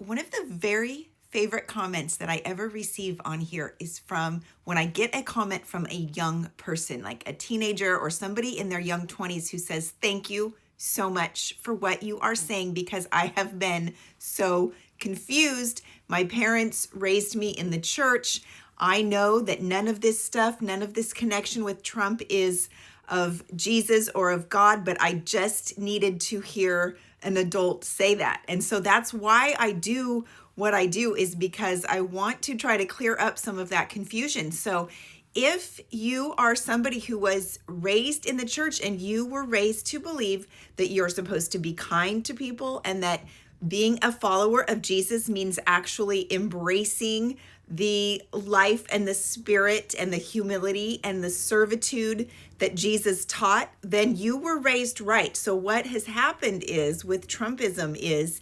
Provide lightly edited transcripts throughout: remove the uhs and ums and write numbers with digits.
one of the very favorite comments that I ever receive on here is from when I get a comment from a young person, like a teenager or somebody in their young 20s who says, "Thank you so much for what you are saying because I have been so confused. My parents raised me in the church. I know that none of this stuff, none of this connection with Trump is of Jesus or of God, but I just needed to hear an adult say that." And so that's why I do what I do, is because I want to try to clear up some of that confusion. So if you are somebody who was raised in the church and you were raised to believe that you're supposed to be kind to people and that being a follower of Jesus means actually embracing the life and the spirit and the humility and the servitude that Jesus taught, then you were raised right. So what has happened is with Trumpism is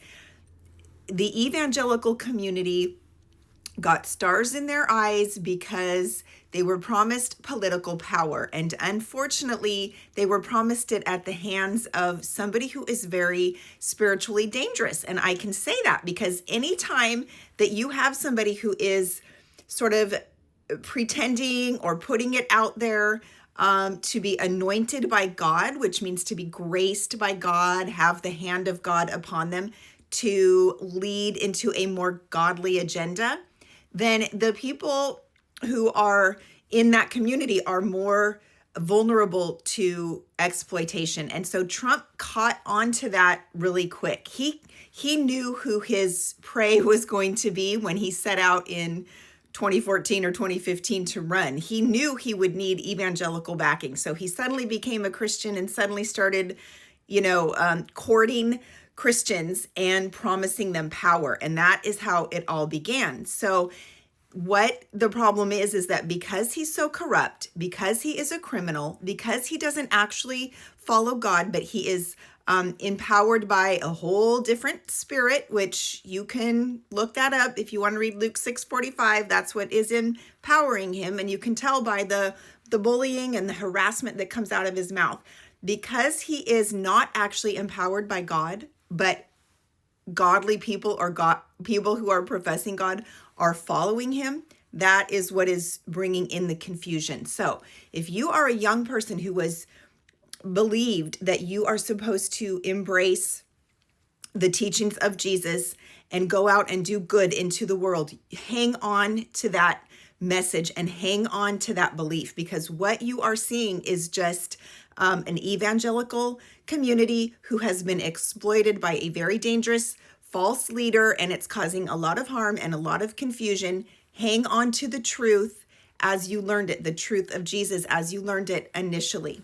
the evangelical community got stars in their eyes because they were promised political power. And unfortunately, they were promised it at the hands of somebody who is very spiritually dangerous. And I can say that because anytime that you have somebody who is sort of pretending or putting it out there to be anointed by God, which means to be graced by God, have the hand of God upon them to lead into a more godly agenda, then the people who are in that community are more vulnerable to exploitation. And so Trump caught on to that really quick. He knew who his prey was going to be when he set out in 2014 or 2015 to run. He knew he would need evangelical backing. So he suddenly became a Christian and suddenly started, courting Christians and promising them power. And that is how it all began. So what the problem is that because he's so corrupt, because he is a criminal, because he doesn't actually follow God, but he is empowered by a whole different spirit, which you can look that up if you want to read Luke 6:45. That's what is empowering him. And you can tell by the bullying and the harassment that comes out of his mouth. Because he is not actually empowered by God, but godly people or people who are professing God are following him, that is what is bringing in the confusion. So if you are a young person who was believed that you are supposed to embrace the teachings of Jesus and go out and do good into the world, hang on to that message and hang on to that belief, because what you are seeing is just an evangelical community who has been exploited by a very dangerous false leader, and it's causing a lot of harm and a lot of confusion. Hang on to the truth as you learned it, the truth of Jesus as you learned it initially.